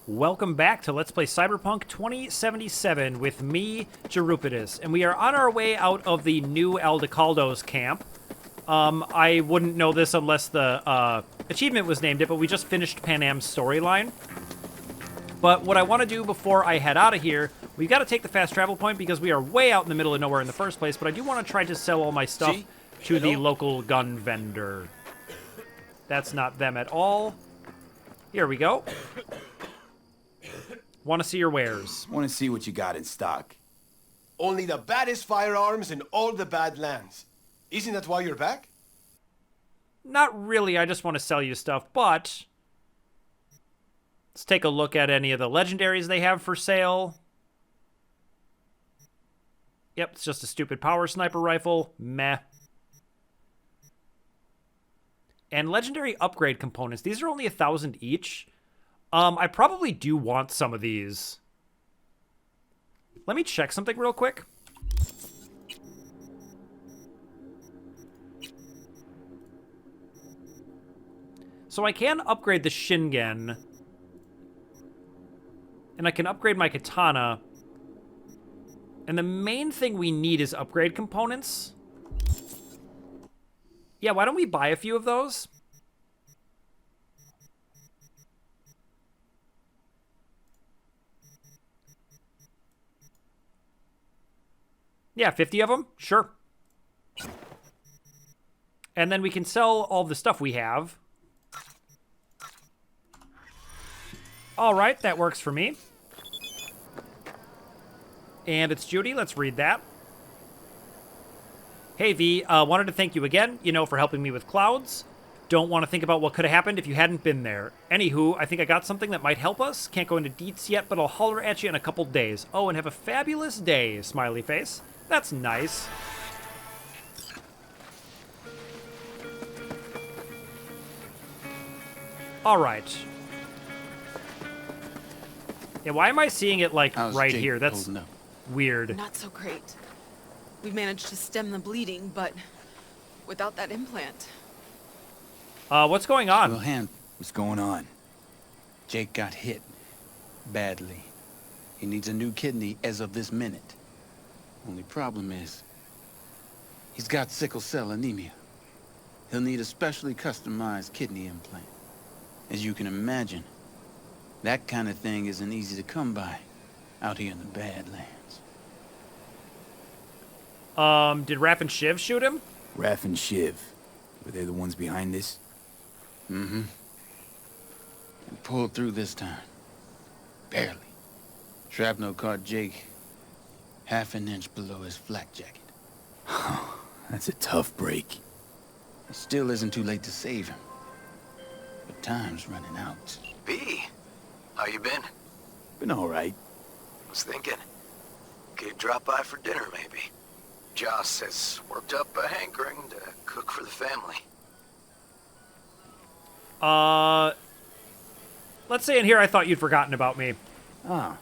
Welcome back to Let's Play Cyberpunk 2077 with me, Jerupidus, and we are on our way out of the new Aldecaldos camp. I wouldn't know this unless the achievement was named it, but we just finished Panam's storyline. But what I want to do before I head out of here, we've got to take the fast travel point because we are way out in the middle of nowhere in the first place, but I do want to try to sell all my stuff to the local gun vendor. That's not them at all. Here we go. Want to see your wares. Want to see what you got in stock. Only the baddest firearms in all the Badlands. Isn't that why you're back? Not really, I just want to sell you stuff, but let's take a look at any of the legendaries they have for sale. Yep, it's just a stupid power sniper rifle. Meh. And legendary upgrade components. These are only 1,000 each. I probably do want some of these. Let me check something real quick. So I can upgrade the Shingen. And I can upgrade my katana. And the main thing we need is upgrade components. Yeah, why don't we buy a few of those? Yeah, 50 of them? Sure. And then we can sell all the stuff we have. All right, that works for me. And it's Judy. Let's read that. Hey, V. Wanted to thank you again, for helping me with clouds. Don't want to think about what could have happened if you hadn't been there. Anywho, I think I got something that might help us. Can't go into deets yet, but I'll holler at you in a couple days. Oh, and have a fabulous day, smiley face. That's nice. All right. Yeah, why am I seeing it, like, right here? That's weird. Not so great. We managed to stem the bleeding, but without that implant. What's going on? Well, hand, what's going on? Jake got hit. Badly. He needs a new kidney as of this minute. Only problem is, he's got sickle cell anemia. He'll need a specially customized kidney implant. As you can imagine, that kind of thing isn't easy to come by out here in the Badlands. Did Raph and Shiv shoot him? Raph and Shiv. Were they the ones behind this? Mm-hmm. And pulled through this time. Barely. Shrapnel caught Jake half an inch below his flak jacket. That's a tough break. It still isn't too late to save him. But time's running out. B, how you been? Been all right. Was thinking, could drop by for dinner maybe. Joss has worked up a hankering to cook for the family. Let's say in here I thought you'd forgotten about me. Ah,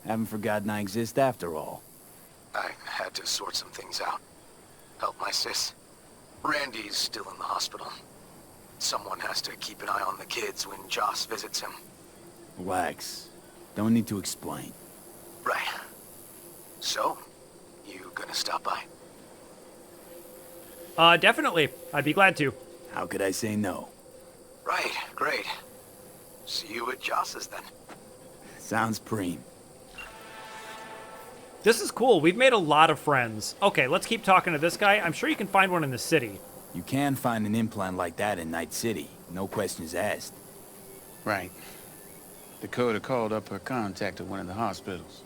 haven't forgotten I exist after all. I had to sort some things out. Help my sis. Randy's still in the hospital. Someone has to keep an eye on the kids when Joss visits him. Relax. Don't need to explain. Right. So, you gonna stop by? Definitely. I'd be glad to. How could I say no? Right, great. See you at Joss's then. Sounds preem. This is cool. We've made a lot of friends. Okay, let's keep talking to this guy. I'm sure you can find one in the city. You can find an implant like that in Night City. No questions asked. Right. Dakota called up her contact at one of the hospitals.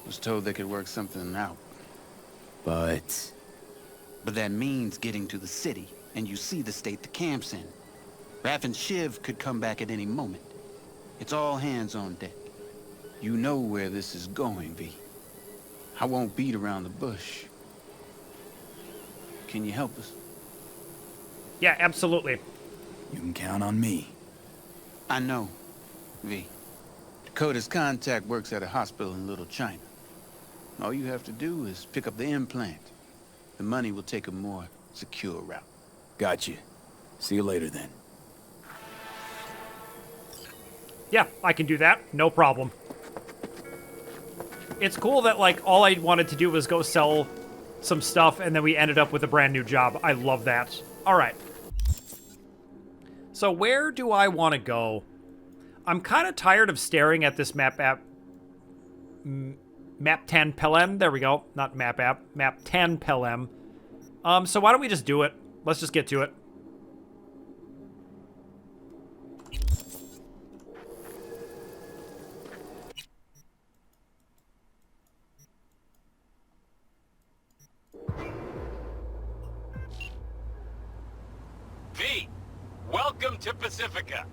Was told they could work something out. But that means getting to the city, and you see the state the camp's in. Raph and Shiv could come back at any moment. It's all hands on deck. You know where this is going, V. I won't beat around the bush. Can you help us? Yeah, absolutely. You can count on me. I know, V. Dakota's contact works at a hospital in Little China. All you have to do is pick up the implant. The money will take a more secure route. Got you. See you later then. Yeah, I can do that. No problem. It's cool that, like, all I wanted to do was go sell some stuff, and then we ended up with a brand new job. I love that. All right. So where do I want to go? I'm kind of tired of staring at this map 10 Pelem. There we go. Not map app. Map 10 Pelem. So why don't we just do it? Let's just get to it. V, welcome to Pacifica.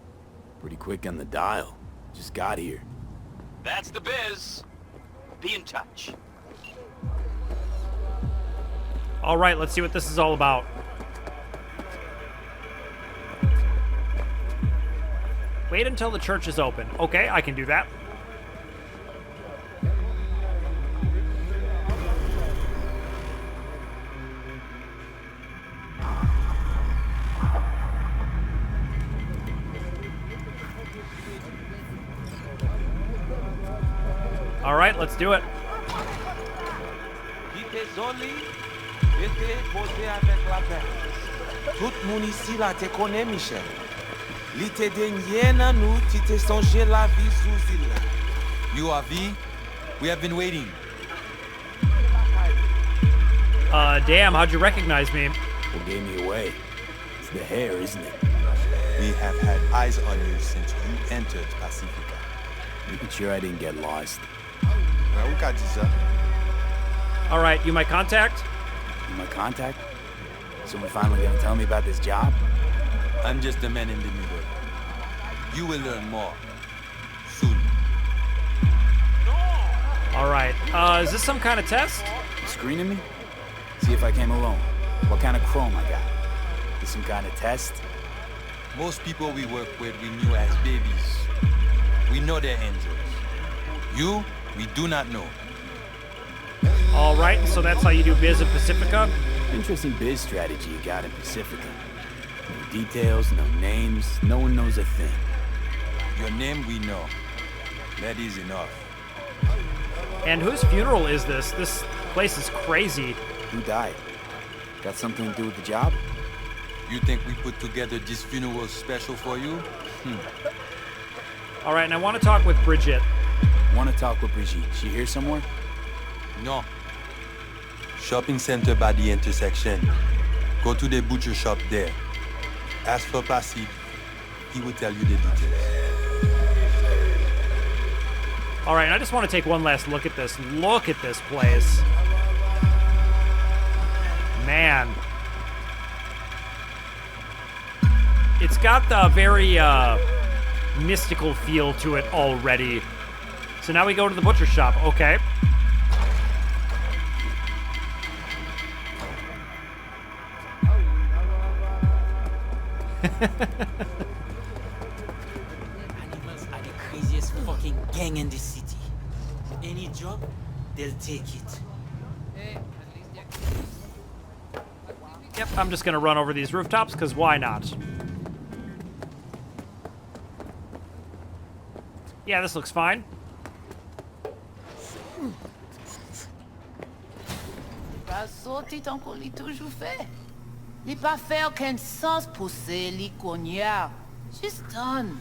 Pretty quick on the dial. Just got here. That's the biz. Be in touch. All right, let's see what this is all about. Wait until the church is open. Okay, I can do that. All right, let's do it. Tout moun ici la te connaît, Michel. Li te denye nan nou, ti te sonje la vie sous île la. You are V? We have been waiting. Damn, how'd you recognize me? What gave me away? It's the hair, isn't it? We have had eyes on you since you entered Pacifica. Making sure I didn't get lost. Well, we got you, sir. All right, you my contact? You my contact? Someone finally gonna tell me about this job? I'm just a man in the middle. You will learn more. Soon. All right, is this some kind of test? You screening me? See if I came alone. What kind of chrome I got? Is some kind of test? Most people we work with we knew as babies. We know they're angels. You, we do not know. All right, so that's how you do biz in Pacifica? Interesting biz strategy you got in Pacifica. No details, no names, no one knows a thing. Your name we know. That is enough. And whose funeral is this? This place is crazy. Who died? Got something to do with the job? You think we put together this funeral special for you? All right, and I want to talk with Brigitte. Want to talk with Brigitte. She here somewhere? No. Shopping center by the intersection. Go to the butcher shop there. Ask for Placide. He will tell you the details. All right, and I just want to take one last look at this. Look at this place. Man. It's got the very mystical feel to it already. So now we go to the butcher shop. Okay. Animals are the craziest fucking gang in the city. Any job, they'll take it. Yep, I'm just gonna run over these rooftops, because why not? Yeah, this looks fine. Pas sorti tant qu'on l'a toujours fait. Li pas fait aucun sens pousser li cognac. Juste done.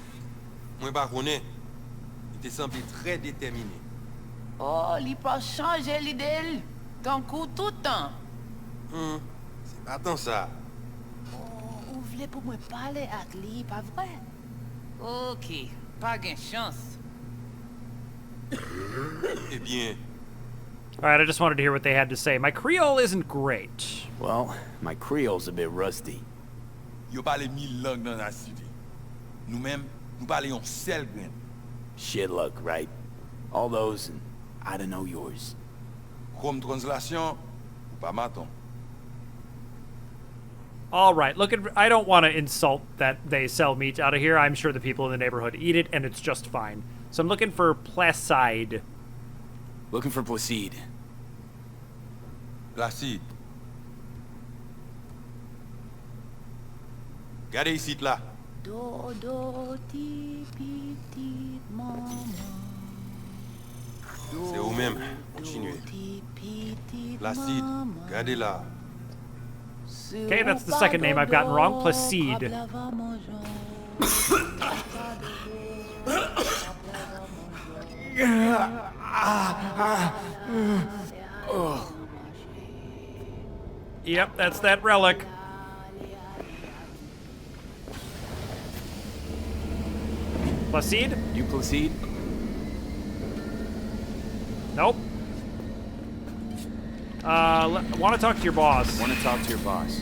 Moi pas connais. Il te semble très déterminé. Oh, li pas changer l'idée. Tant coup tout le temps. C'est pas tant ça. Oh, vous voulez pour moi parler avec lui, pas vrai? Ok, pas gain chance. Eh bien, All right, I just wanted to hear what they had to say. My Creole isn't great. Well, my Creole's a bit rusty. Yo parle 1000 langues dans la cité. Nous-mêmes, nous parlons un seul grain. Shit luck, right? All those, and I don't know yours. Comme translation, ou pas maton. All right, look at. I don't want to insult that they sell meat out of here. I'm sure the people in the neighborhood eat it, and it's just fine. So I'm looking for Placide. Looking for Placide. Placide. Gardez ici là. C'est vous-même. Continuez. Placide, gardez là. Okay, that's the second name I've gotten wrong. Placide. Yep, that's that relic. Placide? You Placide? Nope. Want to talk to your boss. Want to talk to your boss.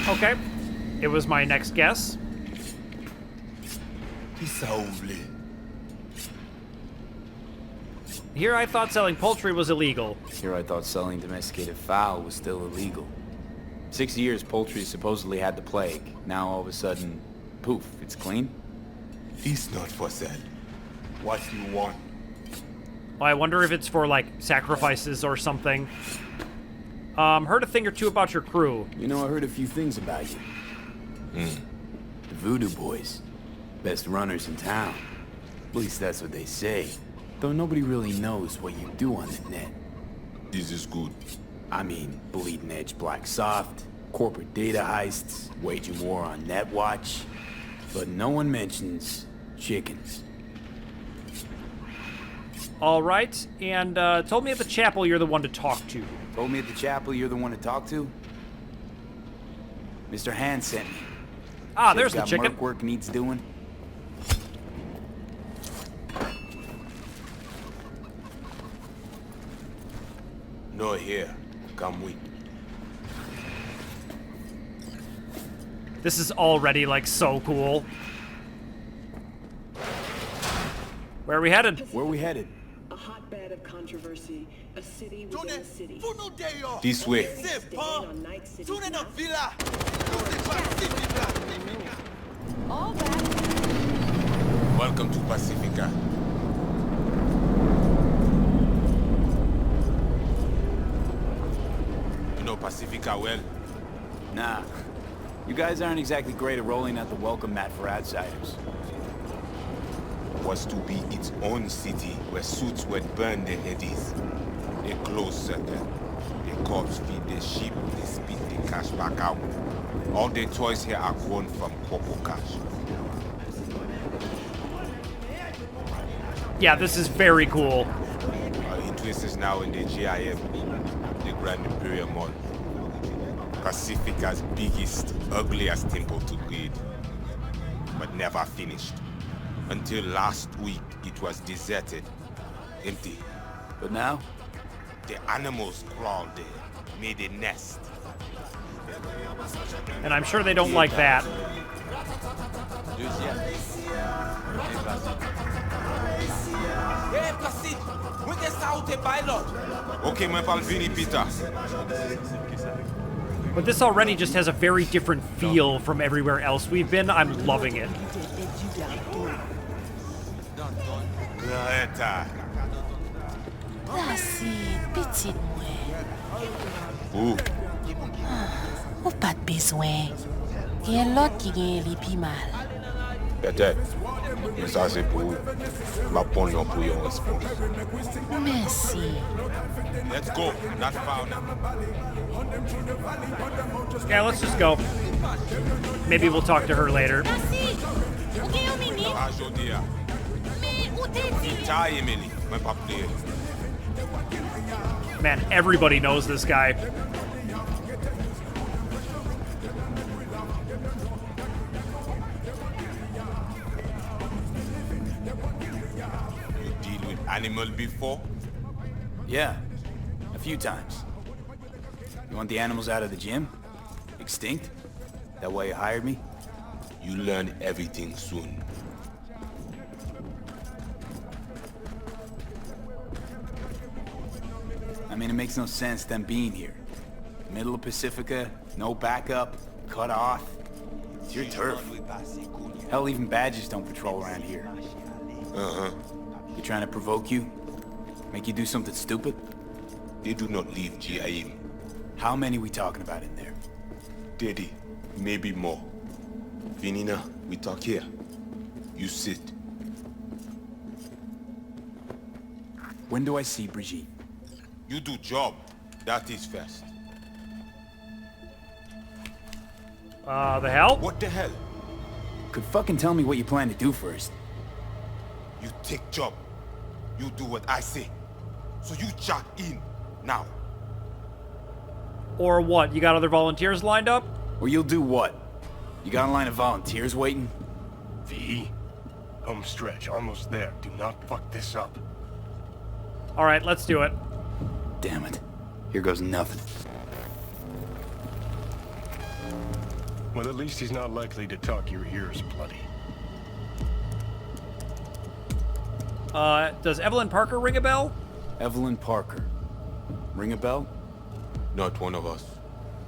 Okay. It was my next guess. Here I thought selling poultry was illegal. Here I thought selling domesticated fowl was still illegal. 6 years poultry supposedly had the plague. Now all of a sudden, poof, it's clean? It's not for sale. What you want? Well, I wonder if it's for, like, sacrifices or something. Heard a thing or two about your crew. You know, I heard a few things about you. The Voodoo Boys. Best runners in town. At least that's what they say. Though nobody really knows what you do on the net. This is good. I mean, bleeding edge black soft, corporate data heists, waging war on Netwatch. But no one mentions chickens. All right, and told me at the chapel you're the one to talk to. Told me at the chapel you're the one to talk to? Mr. Hand sent me. Ah, Said there's the got chicken. merc work needs doing. No here. Come with. This is already, like, so cool. Where are we headed? Where are we headed? A hotbed of controversy, a city within a city. This way. On Night City map. All that. Welcome to Pacifica. You know Pacifica well? Nah. You guys aren't exactly great at rolling out the welcome mat for outsiders. Was to be its own city where suits would burn their headies. A closed circle. The cops feed their sheep, they spit the cash back out. All the toys here are grown from Coco cash. Yeah, this is very cool. Our interest is now in the GIM, the Grand Imperial Mall. Pacifica's biggest, ugliest temple to greed. But never finished. Until last week, it was deserted. Empty. But now? The animals crawled there, made a nest. And I'm sure they don't like that. Hey, Placide! When they start the pilot? Okay, my pal Vinny Peter. But this already just has a very different feel from everywhere else we've been. I'm loving it. Placide, petite mwen. Où? Ou pas de besoin. Gen lot ki gen li pi mal. Peut-être. Mais ça, c'est pour vous. Ma pon yon pour yon réponse. Merci. Let's go. Not far now. Yeah, let's just go. Maybe we'll talk to her later. Placide, ou gen yon mini? Pas jodi ya. Mais ou te di? Ta Emily. Mwen pa pliye. Man, everybody knows this guy. You deal with animal before? Yeah. A few times. You want the animals out of the gym? Extinct? That why you hired me? You learn everything soon. I mean, it makes no sense them being here. Middle of Pacifica, no backup, cut off. It's your turf. Hell, even badges don't patrol around here. Uh-huh. You trying to provoke you? Make you do something stupid? They do not leave GIM. How many we talking about in there? 30. maybe more. Finina, we talk here. You sit. When do I see Brigitte? You do job. That is first. The hell? What the hell? Could fucking tell me what you plan to do first. You take job. You do what I say. So you jack in now. Or what? You got other volunteers lined up? Or you'll do what? You got a line of volunteers waiting? V, home stretch, almost there. Do not fuck this up. All right, let's do it. Damn it. Here goes nothing. Well, at least he's not likely to talk your ears bloody. Does Evelyn Parker ring a bell? Evelyn Parker. Ring a bell? Not one of us.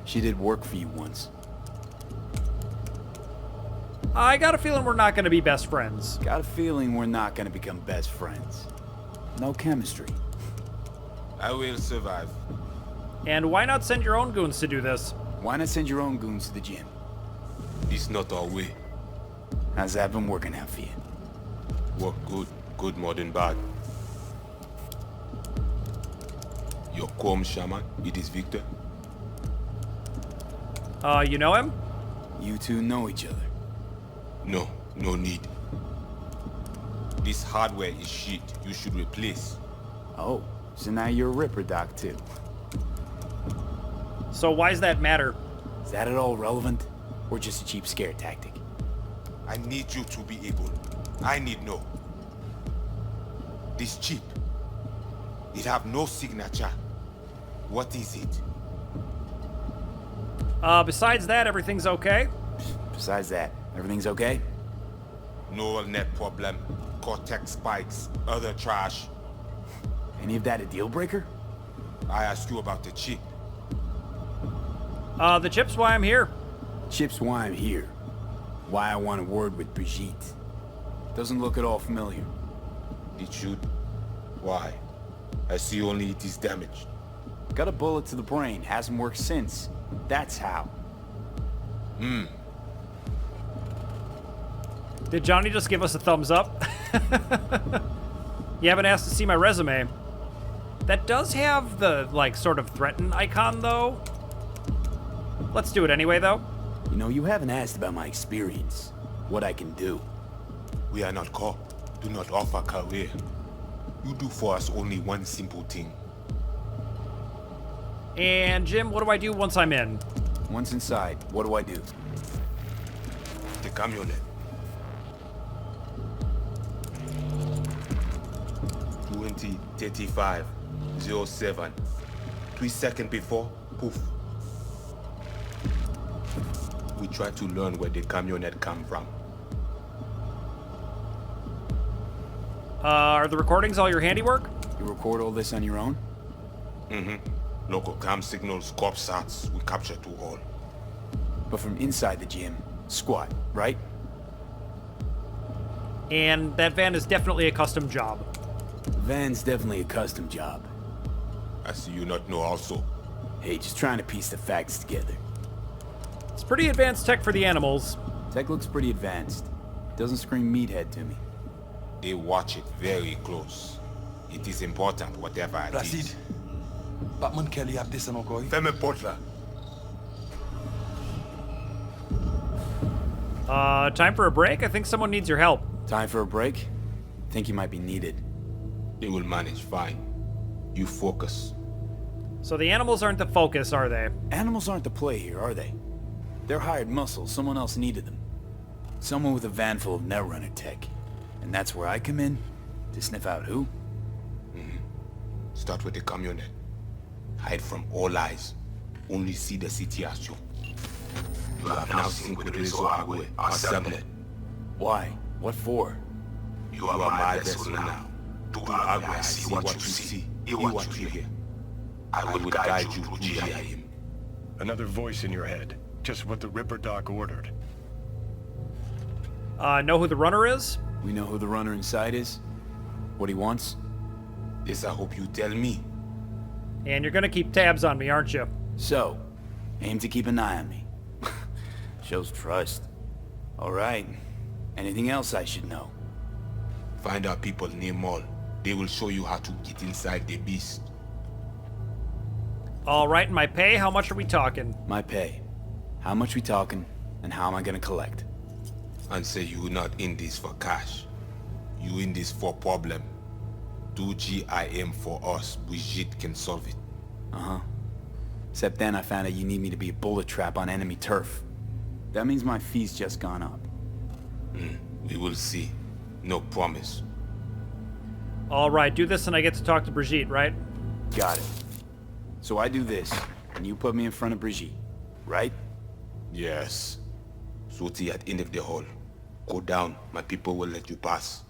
She did work for you once. I got a feeling we're not going to be best friends. Got a feeling we're not gonna become best friends. No chemistry. I will survive. And why not send your own goons to do this? Why not send your own goons to the gym? This not our way. How's that been working out for you? Work good. Good more than bad. Your calm shaman, it is Victor. You know him? You two know each other. No, no need. This hardware is shit. You should replace. Oh, so now you're a Ripper Doc too. So why's that matter? Is that at all relevant? Or just a cheap scare tactic? I need you to be able. I need know. This chip. It have no signature. What is it? Besides that, everything's okay? Besides that, everything's okay? No net problem. Cortex spikes. Other trash. Any of that a deal breaker? I asked you about the chip. The chip's why I'm here. Chip's why I'm here. Why I want a word with Brigitte. Doesn't look at all familiar. It should. Why? I see only it is damaged. Got a bullet to the brain. Hasn't worked since. That's how. Did Johnny just give us a thumbs up? You haven't asked to see my resume. That does have the, like, sort of threaten icon, though. Let's do it anyway, though. You know, you haven't asked about my experience. What I can do. We are not cop. Do not offer career. You do for us only one simple thing. And Jim, what do I do once I'm in? Once inside, what do I do? The camionet. 20:35:07. 3 seconds before, poof. We try to learn where the camionet come from. Are the recordings all your handiwork? You record all this on your own? Local cam signals, corp sats, we capture to all. But from inside the gym, squat, right? And that van is definitely a custom job. Van's definitely a custom job. I see you not know also. Hey, just trying to piece the facts together. It's pretty advanced tech for the animals. Tech looks pretty advanced. Doesn't scream meathead to me. They watch it very close. It is important, whatever it Placide. is. Batman Kelly have this encore. Fais-moi porte là. Time for a break? I think someone needs your help. Time for a break? Think you might be needed. They will manage fine. You focus. So the animals aren't the focus, are they? Animals aren't the play here, are they? They're hired muscle. Someone else needed them. Someone with a van full of netrunner tech. And that's where I come in? To sniff out who? Start with the camionet. Hide from all eyes. Only see the city as you. You have now seen with Rizzo Agwe, assembled. Why? What for? You are my vessel now. To Agwe, I see what you see. Hear what you hear. I will guide you to GIM. Another voice in your head. Just what the Ripper Doc ordered. Know who the runner is? We know who the runner inside is? What he wants? This I hope you tell me. And you're gonna keep tabs on me, aren't you? So, aim to keep an eye on me. Shows trust. All right. Anything else I should know? Find our people near Mall. They will show you how to get inside the beast. All right, and my pay, how much are we talking? My pay. How much we talking, and how am I gonna collect? And say you not in this for cash. You in this for problem. Do GIM for us. Brigitte can solve it. Uh-huh. Except then I found out you need me to be a bullet trap on enemy turf. That means my fee's just gone up. We will see. No promise. All right, do this and I get to talk to Brigitte, right? Got it. So I do this, and you put me in front of Brigitte, right? Yes. Soti at end of the hall. Go down. My people will let you pass.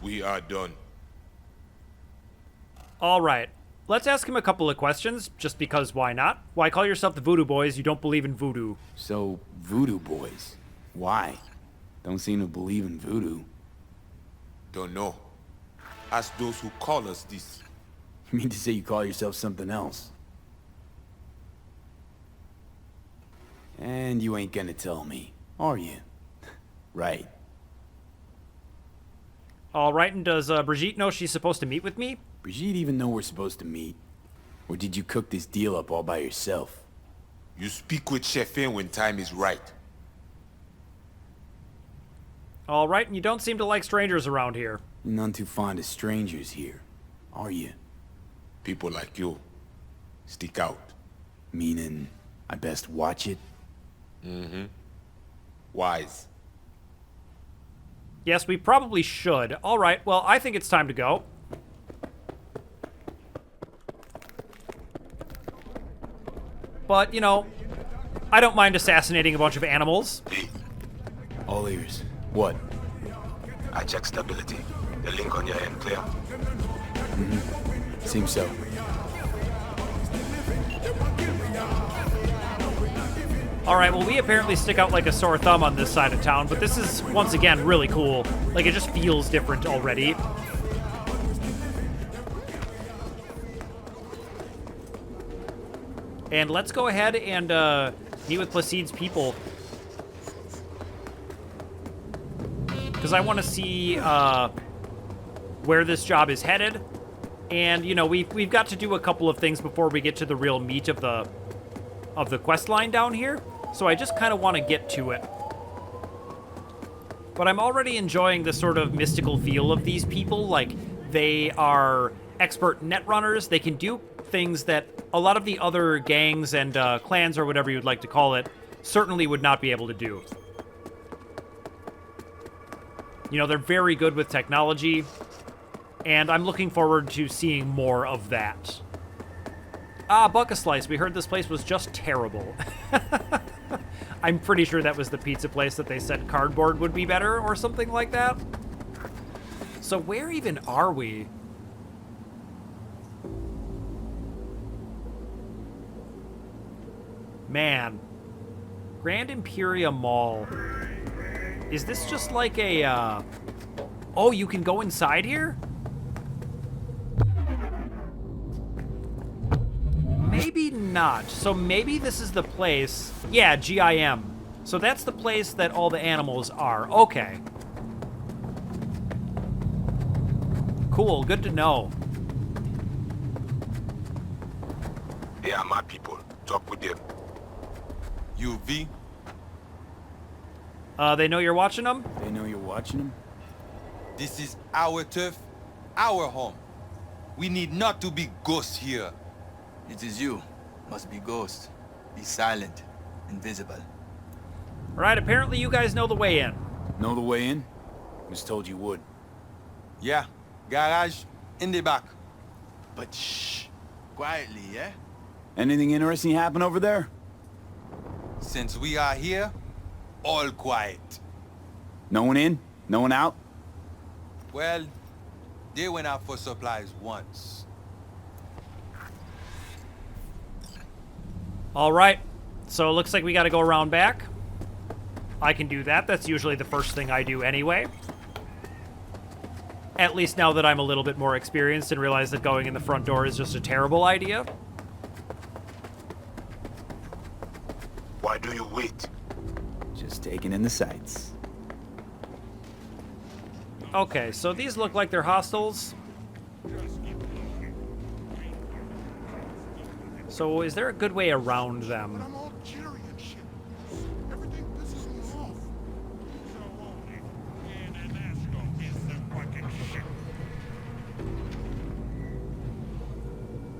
We are done. All right. Let's ask him a couple of questions, just because why not? Why call yourself the Voodoo Boys? You don't believe in voodoo. So, Voodoo Boys. Why? Don't seem to believe in voodoo. Don't know. Ask those who call us this. You mean to say you call yourself something else? And you ain't gonna tell me, are you? Right. All right, and does Brigitte know she's supposed to meet with me? Brigitte even know we're supposed to meet? Or did you cook this deal up all by yourself? You speak with Chefin when time is right. All right, and you don't seem to like strangers around here. You're none too fond of strangers here, are you? People like you. Stick out. Meaning, I best watch it? Mm-hmm. Wise. Yes, we probably should. All right, well, I think it's time to go. But, you know, I don't mind assassinating a bunch of animals. All ears. What? I checked stability. The link on your end clear? Mm-hmm. Seems so. All right, well, we apparently stick out like a sore thumb on this side of town, but this is, once again, really cool. Like, it just feels different already. And let's go ahead and meet with Placide's people. Because I want to see where this job is headed. And, you know, we've got to do a couple of things before we get to the real meat of the quest line down here. So I just kind of want to get to it. But I'm already enjoying the sort of mystical feel of these people. Like, they are expert netrunners. They can do things that a lot of the other gangs and clans, or whatever you'd like to call it, certainly would not be able to do. You know, they're very good with technology, and I'm looking forward to seeing more of that. Ah, Buck-a-Slice. We heard this place was just terrible. I'm pretty sure that was the pizza place that they said cardboard would be better or something like that. So where even are we? Man. Grand Imperium Mall. Is this just like a, Oh, you can go inside here? Maybe not. So maybe this is the place... Yeah, GIM. So that's the place that all the animals are. Okay. Cool, good to know. Yeah, my people. Talk with them. You, V? They know you're watching them? They know you're watching them? This is our turf, our home. We need not to be ghosts here. It is you. Must be ghost. Be silent. Invisible. Right, apparently you guys know the way in. Know the way in? Was told you would. Yeah, garage in the back. But shh. Quietly, yeah? Anything interesting happen over there? Since we are here, all quiet. No one in? No one out? Well, they went out for supplies once. All right, so it looks like we got to go around back. I can do that. That's usually the first thing I do anyway. At least now that I'm a little bit more experienced and realize that going in the front door is just a terrible idea. taking in the sights. Okay, so these look like they're hostiles. So is there a good way around them?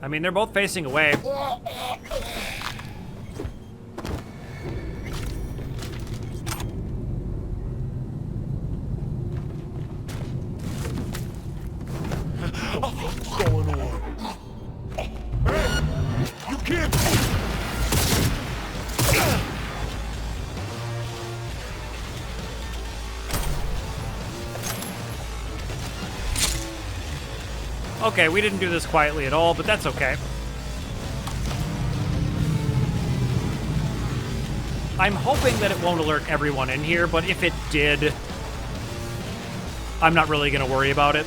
I mean, they're both facing away. What's going on? Hey! You can't... Okay, we didn't do this quietly at all, but that's okay. I'm hoping that it won't alert everyone in here, but if it did, I'm not really going to worry about it.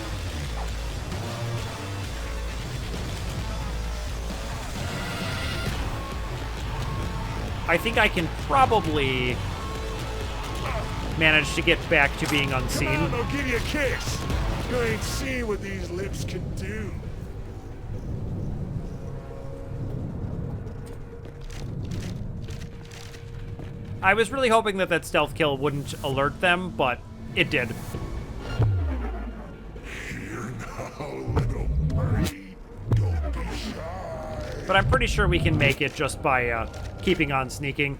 I think I can probably manage to get back to being unseen. Come on, I'll give you a kiss. You ain't seen what these lips can do. I was really hoping that that stealth kill wouldn't alert them, but it did. Here now, little birdie. Don't be shy. But I'm pretty sure we can make it just by keeping on sneaking.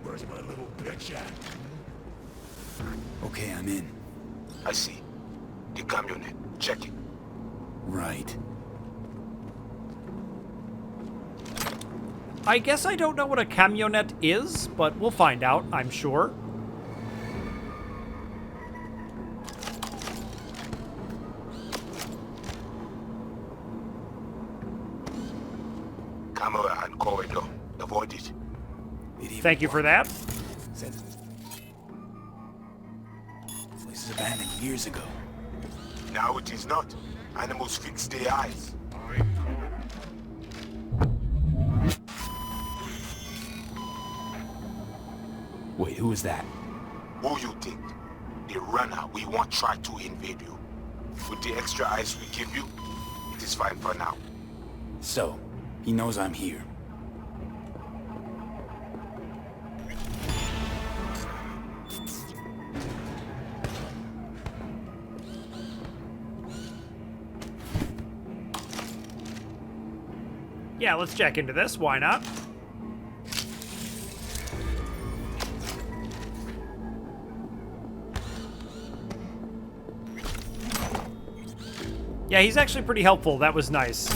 Where's my little bitch at? Okay, I'm in. I see. The camionette. Check it. Right. I guess I don't know what a camionette is, but we'll find out, I'm sure. Camera and corridor. Avoid it. Thank you for that. This place is abandoned years ago. Now it is not. Animals fix their eyes. Wait, who was that? Who you think? The runner we want try to invade you. With the extra eyes we give you, it is fine for now. So, he knows I'm here. Yeah, let's check into this. Why not? Yeah, he's actually pretty helpful. That was nice.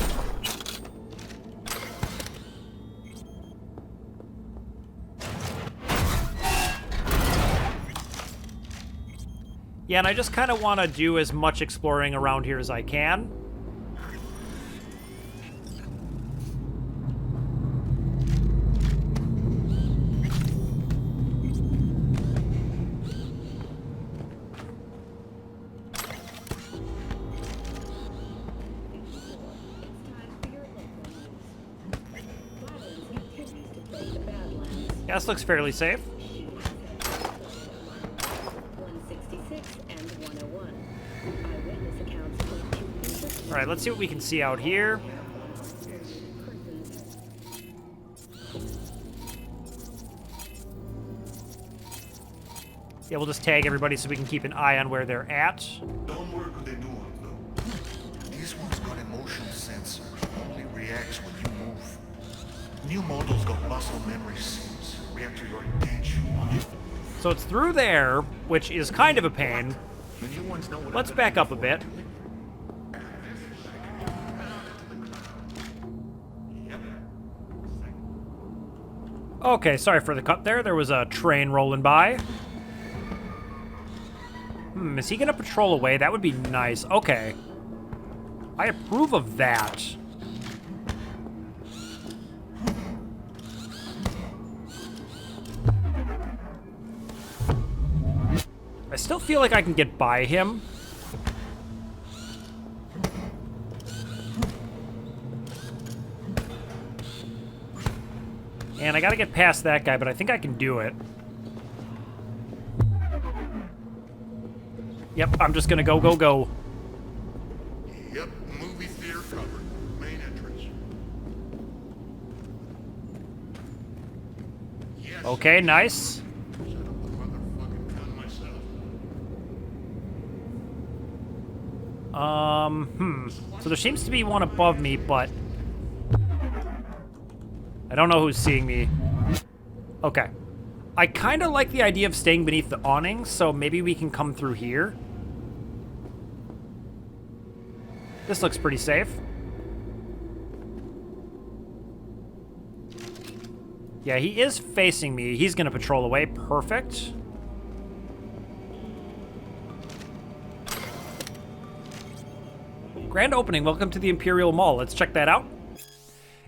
Yeah, and I just kind of want to do as much exploring around here as I can. Yeah, this looks fairly safe. All right, let's see what we can see out here. Yeah, we'll just tag everybody so we can keep an eye on where they're at. Don't work with the new one, though. This one's got a motion sensor. Only reacts when you move. New models got muscle memory seams. React to your intention. So it's through there, which is kind of a pain. Let's back up a bit. Okay, sorry for the cut there. There was a train rolling by. Is he gonna patrol away? That would be nice. Okay. I approve of that. I still feel like I can get by him. And I gotta get past that guy, but I think I can do it. Yep, I'm just gonna go, go, go. Yep, movie theater covered. Main entrance. Yes. Okay, nice. Set up the motherfucking gun myself. So there seems to be one above me, but I don't know who's seeing me. Okay. I kind of like the idea of staying beneath the awning, so maybe we can come through here. This looks pretty safe. Yeah, he is facing me. He's going to patrol away. Perfect. Grand opening. Welcome to the Imperial Mall. Let's check that out.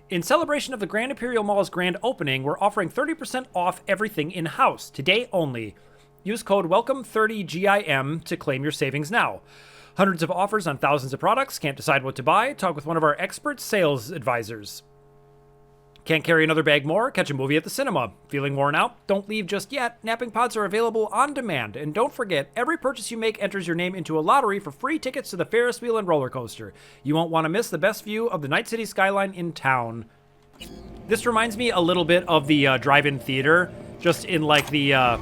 In celebration of the Grand Imperial Mall's grand opening, we're offering 30% off everything in-house, today only. Use code WELCOME30GIM to claim your savings now. Hundreds of offers on thousands of products. Can't decide what to buy? Talk with one of our expert sales advisors. Can't carry another bag more? Catch a movie at the cinema. Feeling worn out? Don't leave just yet. Napping pods are available on demand. And don't forget, every purchase you make enters your name into a lottery for free tickets to the Ferris wheel and roller coaster. You won't want to miss the best view of the Night City skyline in town. This reminds me a little bit of the drive-in theater, just in like the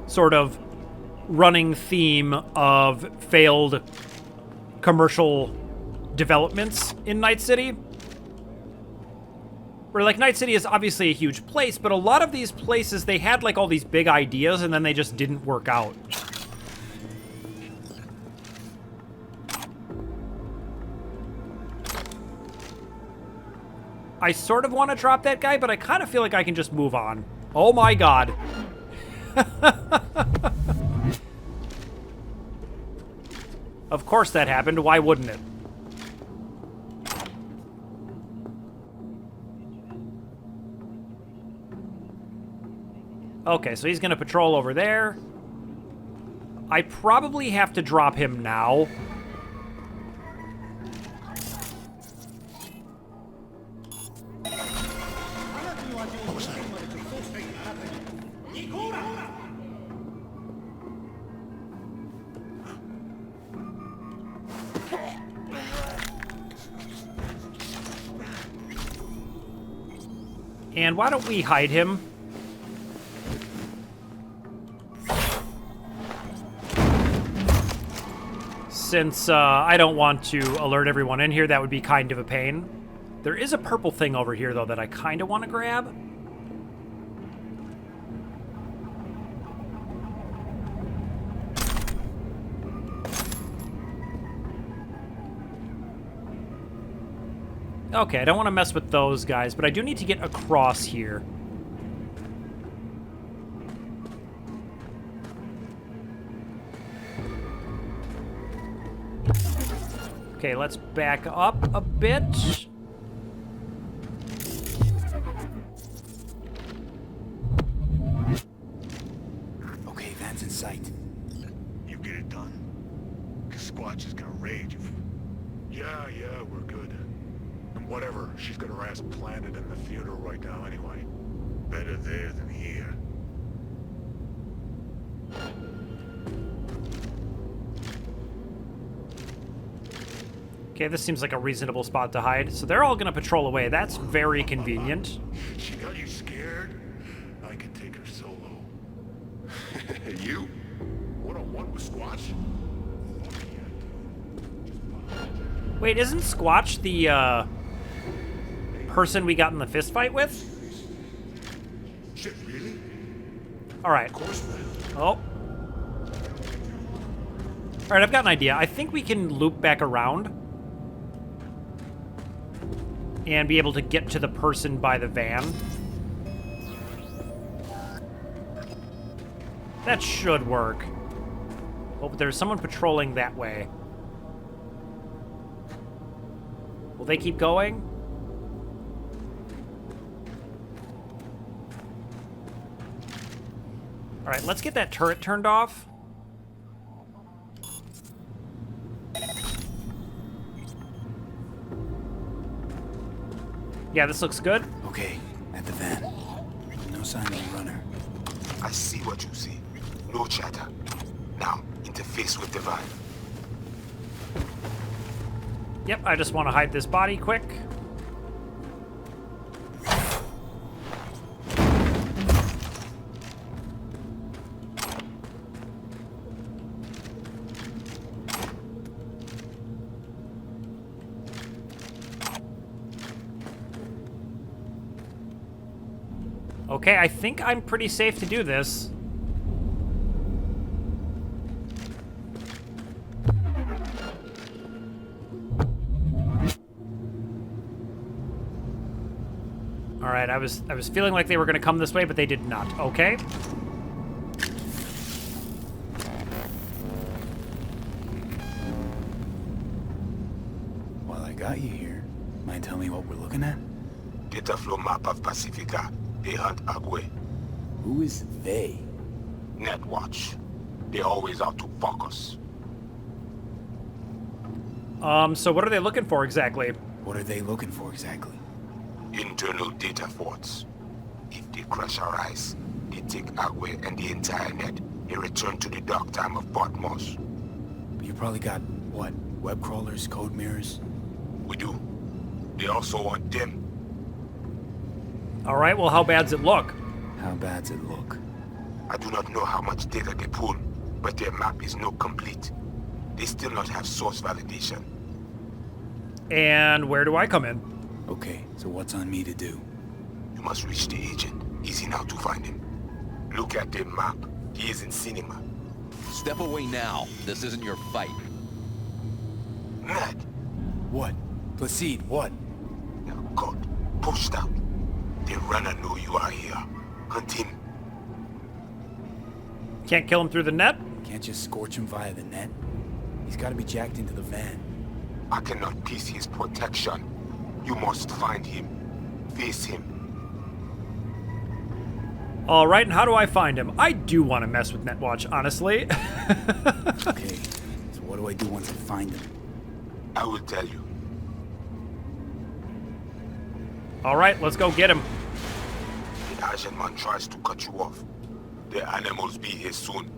sort of running theme of failed commercial developments in Night City. Where, like, Night City is obviously a huge place, but a lot of these places, they had, like, all these big ideas, and then they just didn't work out. I sort of want to drop that guy, but I kind of feel like I can just move on. Oh my god. Of course that happened. Why wouldn't it? Okay, so he's going to patrol over there. I probably have to drop him now. And why don't we hide him? Since I don't want to alert everyone in here, that would be kind of a pain. There is a purple thing over here, though, that I kind of want to grab. Okay, I don't want to mess with those guys, but I do need to get across here. Okay, let's back up a bit. Okay, van's in sight. You get it done. 'Cause Squatch is gonna rage if... Yeah, we're good. And whatever, she's got her ass planted in the theater right now anyway. Better there than here. Okay, this seems like a reasonable spot to hide. So they're all going to patrol away. That's very convenient. She got you scared? I can take her solo. You? One-on-one with Squatch? Wait, isn't Squatch the person we got in the fist fight with? Shit, really? All right. Of course not. Oh. All right, I've got an idea. I think we can loop back around and be able to get to the person by the van. That should work. Oh, but there's someone patrolling that way. Will they keep going? All right, let's get that turret turned off. Yeah, this looks good. Okay, At the van. No sign of a runner. I see what you see. No chatter. Now, interface with the van. Yep, I just want to hide this body quick. Okay, I think I'm pretty safe to do this. All right, I was feeling like they were going to come this way, but they did not. Okay. While I got you here, mind telling me what we're looking at? Data flow map of Pacifica. They hunt Agwe. Who is they? Netwatch. They're always out to fuck us. So what are they looking for exactly? What are they looking for exactly? Internal data forts. If they crush our eyes, they take Agwe and the entire net and return to the dark time of Patmos. You probably got, what, web crawlers, code mirrors? We do. They also want them. All right, well, how bad's it look? How bad's it look? I do not know how much data they pull, but their map is not complete. They still not have source validation. And where do I come in? Okay, so what's on me to do? You must reach the agent. Easy now to find him. Look at the map. He is in cinema. Step away now. This isn't your fight. Ned! What? Placide, what? Now, God, pushed out. The runner know you are here. Hunt him. Can't kill him through the net? Can't just scorch him via the net? He's got to be jacked into the van. I cannot piece his protection. You must find him. Face him. All right, and how do I find him? I do want to mess with Netwatch, honestly. Okay, so what do I do once I find him? I will tell you. All right, let's go get him. The Asian man tries to cut you off. The animals be here soon.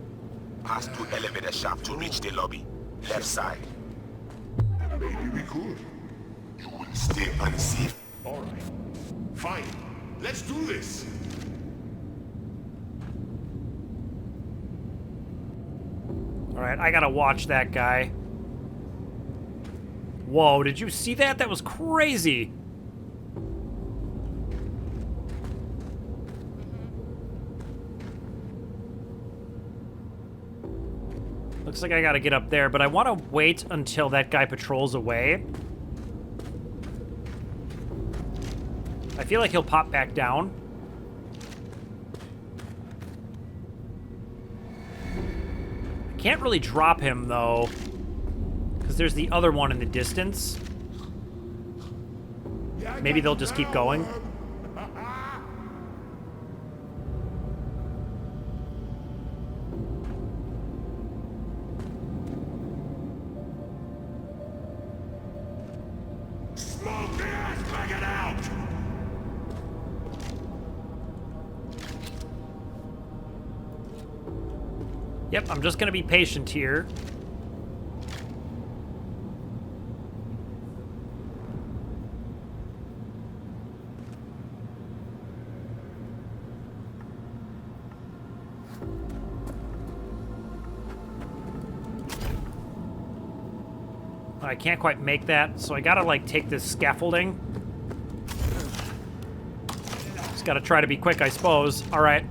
Pass through elevator shaft to reach the lobby. Left side. Maybe we could. You will stay unsafe. All right. Fine. Let's do this. All right, I gotta watch that guy. Whoa, did you see that? That was crazy. Looks like I gotta get up there, but I want to wait until that guy patrols away. I feel like he'll pop back down. I can't really drop him, though, because there's the other one in the distance. Maybe they'll just keep going. Yep, I'm just gonna be patient here. I can't quite make that, so I gotta, like, take this scaffolding. Just gotta try to be quick, I suppose. All right.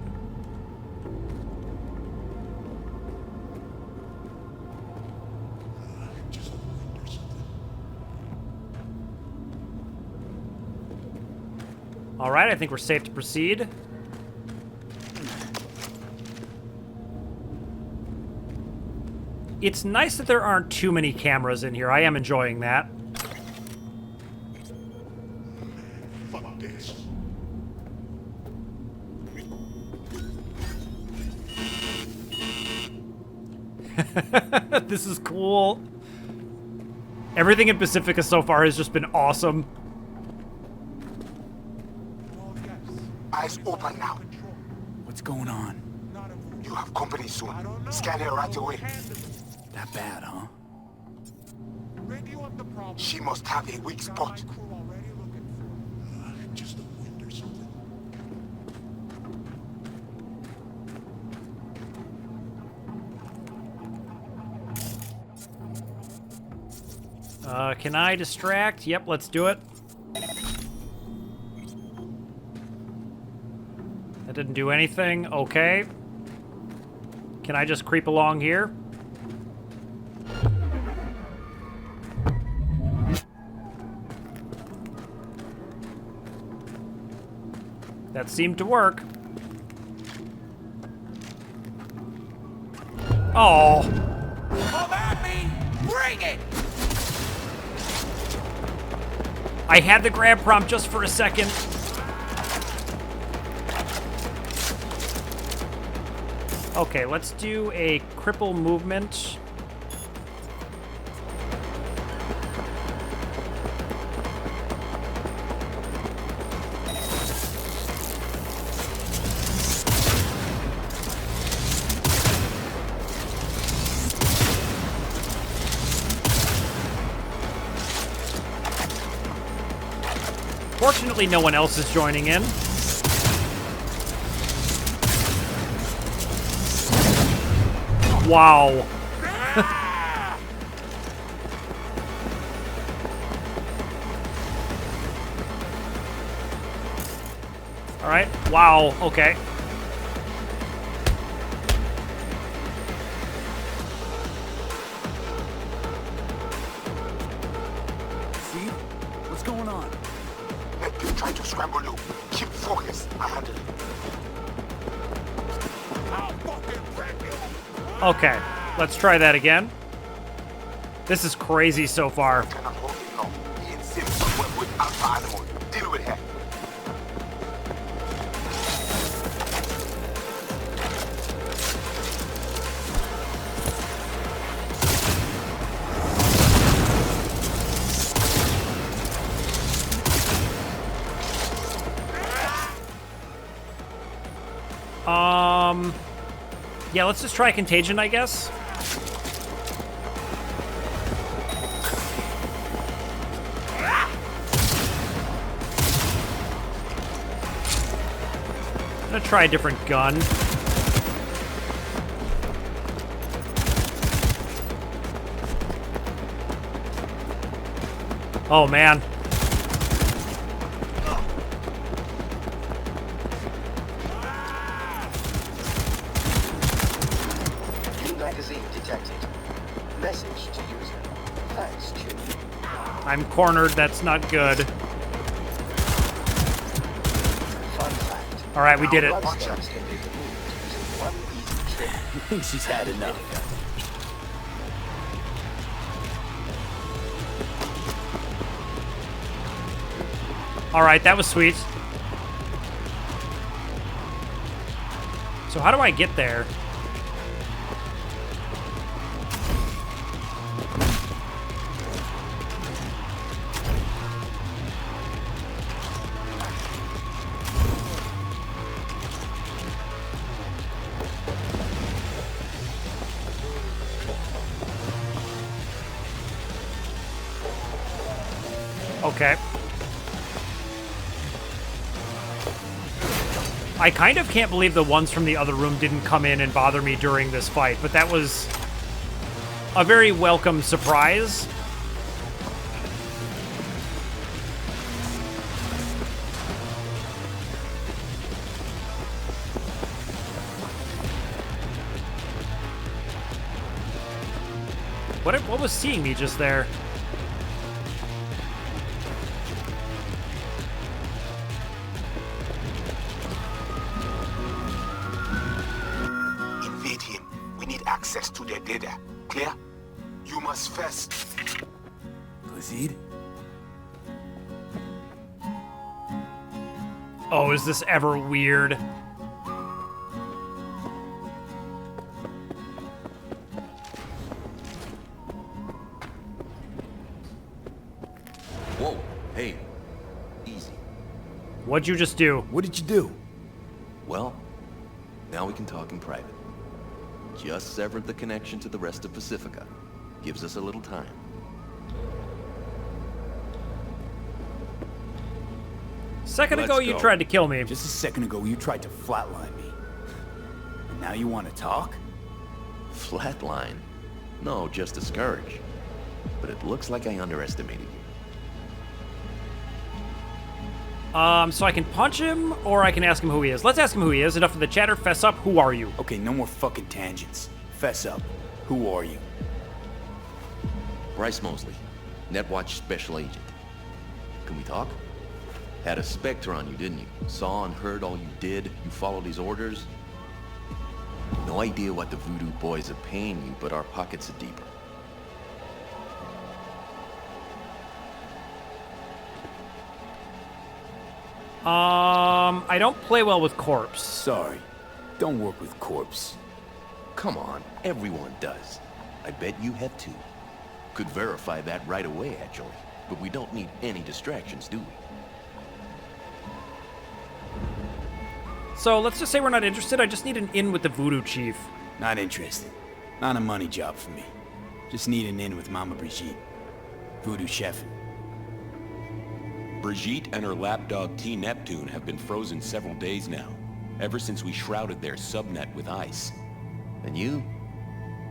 All right, I think we're safe to proceed. It's nice that there aren't too many cameras in here. I am enjoying that. Fuck this. This is cool. Everything in Pacifica so far has just been awesome. Eyes open now. What's going on? You have company soon. Scan her right away. That bad, huh? She must have a weak spot. Just a wind or something. Can I distract? Yep, let's do it. That didn't do anything. Okay. Can I just creep along here? That seemed to work. Oh. Come at me! Bring it! I had the grab prompt just for a second. Okay, let's do a cripple movement. Fortunately, no one else is joining in. Wow. All right. Wow. Okay. See? What's going on? Neptune trying to scramble you. Keep focused. I handle it. Okay. Let's try that again. This is crazy so far. Cannot hold him long. He insists on work with alpha animal. Deal with her. Yeah, let's just try contagion, I guess. I'm gonna try a different gun. Oh, man. Message to user. Thanks, Jim. I'm cornered. That's not good. Fun fact. All right, we did it. Blood cells can be removed using one easy trick. I think she's had enough. All right, that was sweet. So how do I get there? Okay. I kind of can't believe the ones from the other room didn't come in and bother me during this fight, but that was a very welcome surprise. What was seeing me just there? Invade him. We need access to their data. Clear? You must first. Placide? Oh, is this ever weird? Whoa, hey, easy. What'd you just do? What did you do? Well, now we can talk in private. Just severed the connection to the rest of Pacifica. Gives us a little time. Second ago, you tried to kill me. Just a second ago, you tried to flatline me. And now you want to talk? Flatline? No, just discourage. But it looks like I underestimated you. So I can punch him, or I can ask him who he is. Let's ask him who he is. Enough of the chatter. Fess up. Who are you? Okay, no more fucking tangents. Fess up. Who are you? Bryce Mosley, Netwatch Special Agent. Can we talk? Had a specter on you, didn't you? Saw and heard all you did. You followed his orders. No idea what the Voodoo Boys are paying you, but our pockets are deeper. I don't play well with corpse. Sorry. Don't work with corpse. Come on, everyone does. I bet you have too. Could verify that right away, actually. But we don't need any distractions, do we? So let's just say we're not interested. I just need an in with the Voodoo Chief. Not interested. Not a money job for me. Just need an in with Mama Brigitte. Voodoo chefin'. Brigitte and her lapdog Ti Neptune have been frozen several days now, ever since we shrouded their subnet with ice. And you?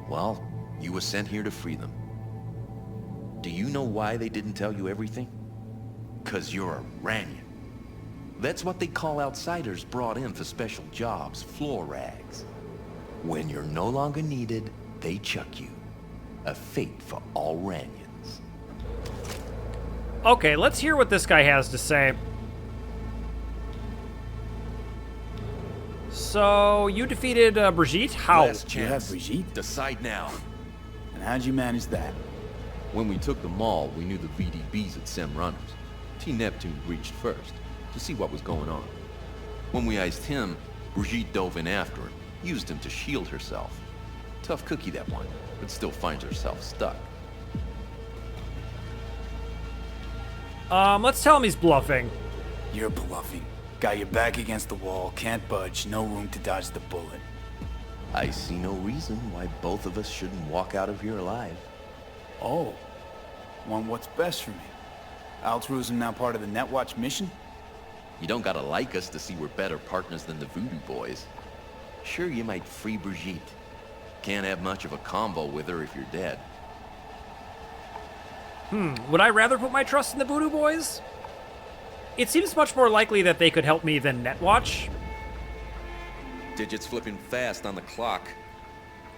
Well, you were sent here to free them. Do you know why they didn't tell you everything? 'Cause you're a Ranyan. That's what they call outsiders brought in for special jobs, floor rags. When you're no longer needed, they chuck you. A fate for all Ranyans. Okay, let's hear what this guy has to say. So, you defeated Brigitte? How? Last chance. You have Brigitte? Decide now. And how'd you manage that? When we took the mall, we knew the VDBs had sent runners. Ti Neptune reached first, to see what was going on. When we iced him, Brigitte dove in after him, used him to shield herself. Tough cookie, that one, but still finds herself stuck. Let's tell him he's bluffing. You're bluffing. Got your back against the wall, can't budge, no room to dodge the bullet. I see no reason why both of us shouldn't walk out of here alive. Oh. Want what's best for me? Altruism now part of the Netwatch mission? You don't gotta like us to see we're better partners than the Voodoo Boys. Sure, you might free Brigitte. Can't have much of a combo with her if you're dead. Would I rather put my trust in the Voodoo Boys? It seems much more likely that they could help me than Netwatch. Digits flipping fast on the clock.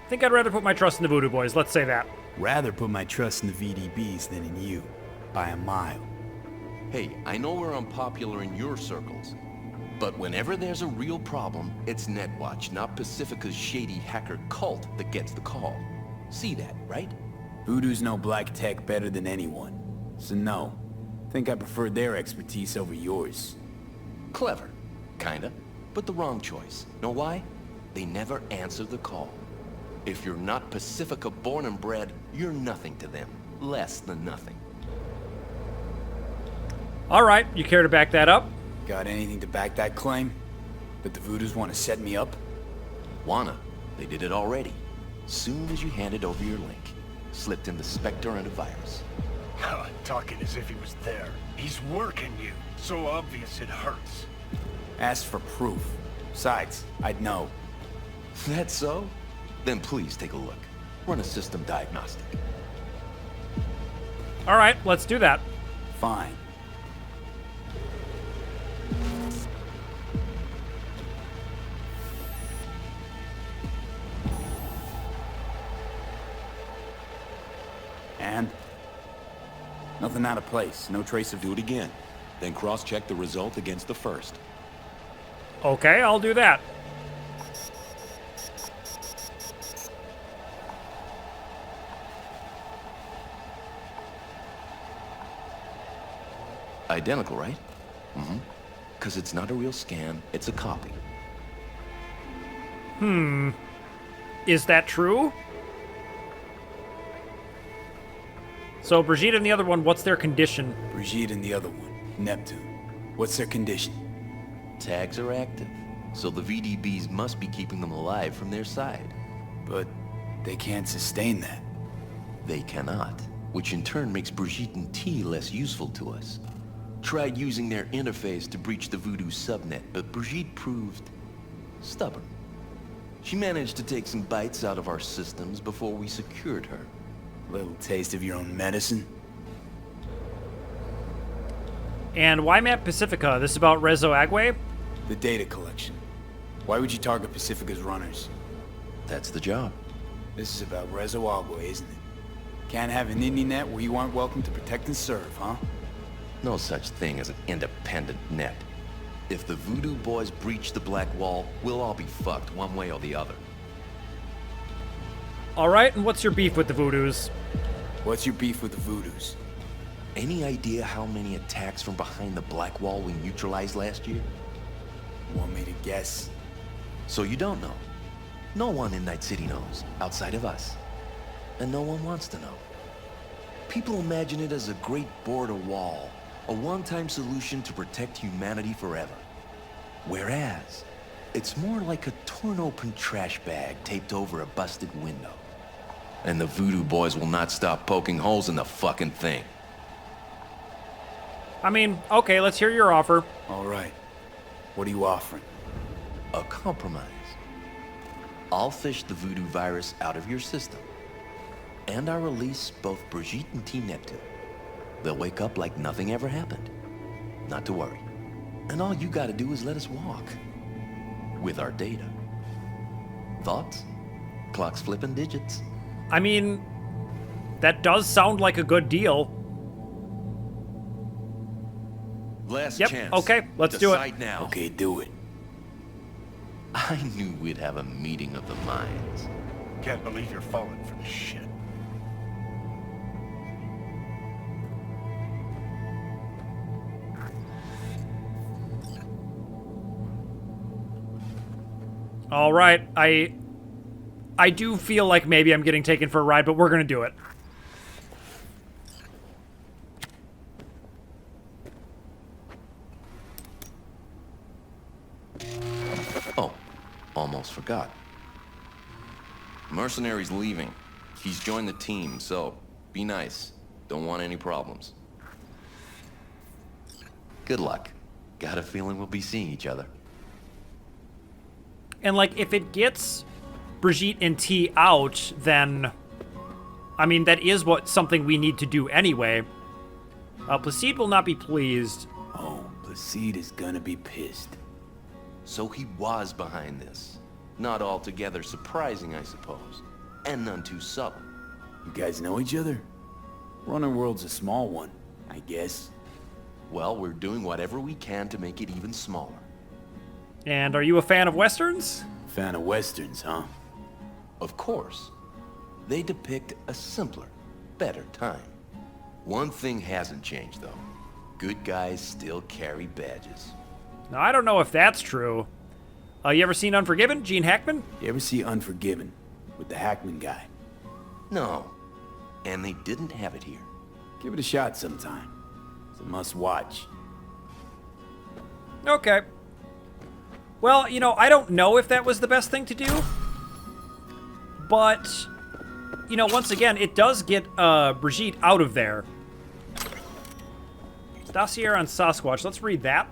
I think I'd rather put my trust in the Voodoo Boys, let's say that. Rather put my trust in the VDBs than in you. By a mile. Hey, I know we're unpopular in your circles, but whenever there's a real problem, it's Netwatch, not Pacifica's shady hacker cult that gets the call. See that, right? Voodoo's know black tech better than anyone. So no. Think I prefer their expertise over yours. Clever. Kinda. But the wrong choice. Know why? They never answer the call. If you're not Pacifica born and bred, you're nothing to them. Less than nothing. Alright, you care to back that up? Got anything to back that claim? That the Voodoos want to set me up? Wanna. They did it already. Soon as you handed over your link. Slipped in the Spectre and a virus. Talking as if he was there. He's working you. So obvious it hurts. Asked for proof. Besides, I'd know. That's so? Then please take a look. Run a system diagnostic. Alright, let's do that. Fine. And? Nothing out of place. No trace of... Do it again. Then cross-check the result against the first. Okay, I'll do that. Identical, right? Mm-hmm. 'Cause it's not a real scan, it's a copy. Is that true? So Brigitte and the other one, what's their condition? Brigitte and the other one, Neptune. What's their condition? Tags are active. So the VDBs must be keeping them alive from their side. But they can't sustain that. They cannot, which in turn makes Brigitte and Ti less useful to us. Tried using their interface to breach the Voodoo subnet, but Brigitte proved stubborn. She managed to take some bites out of our systems before we secured her. Little taste of your own medicine. And why map Pacifica? This is about Rezo Agwe? The data collection. Why would you target Pacifica's runners? That's the job. This is about Rezo Agwe, isn't it? Can't have an indie net where you aren't welcome to protect and serve, huh? No such thing as an independent net. If the Voodoo Boys breach the Black Wall, we'll all be fucked one way or the other. Alright, and what's your beef with the Voodoos? What's your beef with the Voodoos? Any idea how many attacks from behind the Black Wall we neutralized last year? Want me to guess? So you don't know? No one in Night City knows, outside of us. And no one wants to know. People imagine it as a great border wall, a one-time solution to protect humanity forever. Whereas, it's more like a torn-open trash bag taped over a busted window. And the Voodoo Boys will not stop poking holes in the fucking thing. I mean, okay, let's hear your offer. All right. What are you offering? A compromise. I'll fish the Voodoo virus out of your system. And I'll release both Brigitte and Ti Neptune. They'll wake up like nothing ever happened. Not to worry. And all you gotta do is let us walk. With our data. Thoughts? Clock's flipping digits. I mean, that does sound like a good deal. Last Yep, chance. okay, let's do it. Decide now. Okay, do it. I knew we'd have a meeting of the minds. Can't believe you're falling for this shit. All right, I do feel like maybe I'm getting taken for a ride, but we're gonna do it. Oh, almost forgot. Mercenary's leaving. He's joined the team, so be nice. Don't want any problems. Good luck. Got a feeling we'll be seeing each other. And like, if it gets Brigitte and Ti out, then, I mean, that is something we need to do anyway. Placide will not be pleased. Oh, Placide is gonna be pissed. So he was behind this. Not altogether surprising, I suppose. And none too subtle. You guys know each other? Runner World's a small one, I guess. Well, we're doing whatever we can to make it even smaller. And are you a fan of Westerns? Fan of Westerns, huh? Of course. They depict a simpler, better time. One thing hasn't changed, though. Good guys still carry badges. Now, I don't know if that's true. You ever seen Unforgiven? Gene Hackman? You ever see Unforgiven? With the Hackman guy? No. And they didn't have it here. Give it a shot sometime. It's a must-watch. Okay. Well, you know, I don't know if that was the best thing to do. But, you know, once again, it does get Brigitte out of there. Dossier on Sasquatch. Let's read that.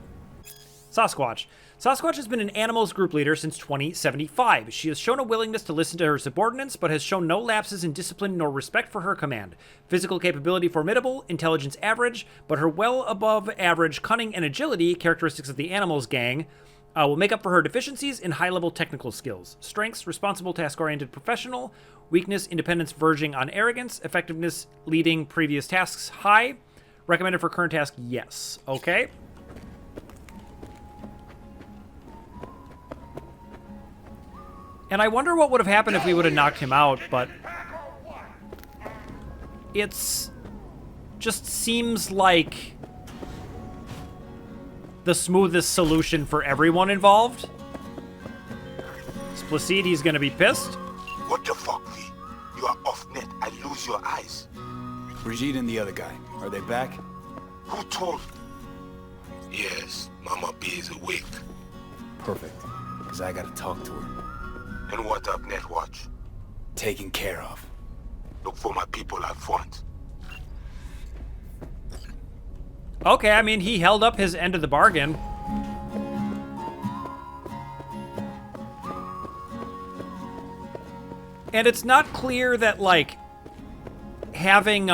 Sasquatch. Sasquatch has been an animals group leader since 2075. She has shown a willingness to listen to her subordinates, but has shown no lapses in discipline nor respect for her command. Physical capability formidable, intelligence average, but her well above average cunning and agility, characteristics of the animals gang, will make up for her deficiencies in high-level technical skills. Strengths, responsible, task-oriented professional. Weakness, independence verging on arrogance. Effectiveness, leading previous tasks, high. Recommended for current task, yes. Okay. And I wonder what would have happened if we would have knocked him out, but it's just seems like the smoothest solution for everyone involved. Placide, he's gonna be pissed. What the fuck, V? You are off net. I lose your eyes. Brigitte and the other guy, are they back? Who told? Yes, Mama B is awake. Perfect. because I gotta talk to her. And what of Netwatch? Taken care of. Look for my people out front. Okay, I mean, he held up his end of the bargain. And it's not clear that, like, having,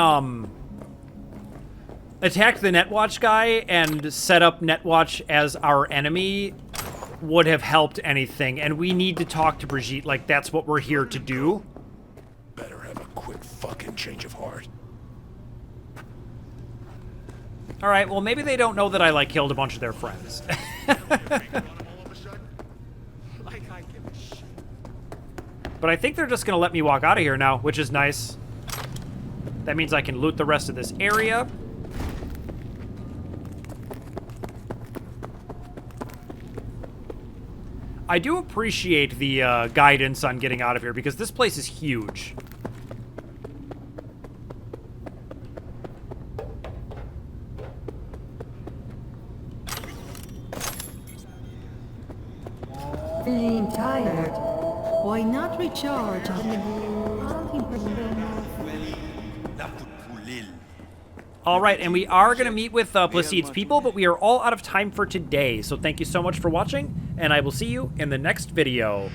attacked the Netwatch guy and set up Netwatch as our enemy would have helped anything. And we need to talk to Brigitte like that's what we're here to do. Better have a quick fucking change of heart. Alright, well, maybe they don't know that I, like, killed a bunch of their friends. But I think they're just gonna let me walk out of here now, which is nice. That means I can loot the rest of this area. I do appreciate the guidance on getting out of here, because this place is huge. Feeling tired? Why not recharge? All right, and we are going to meet with Placide's people, but we are all out of time for today. So thank you so much for watching, and I will see you in the next video.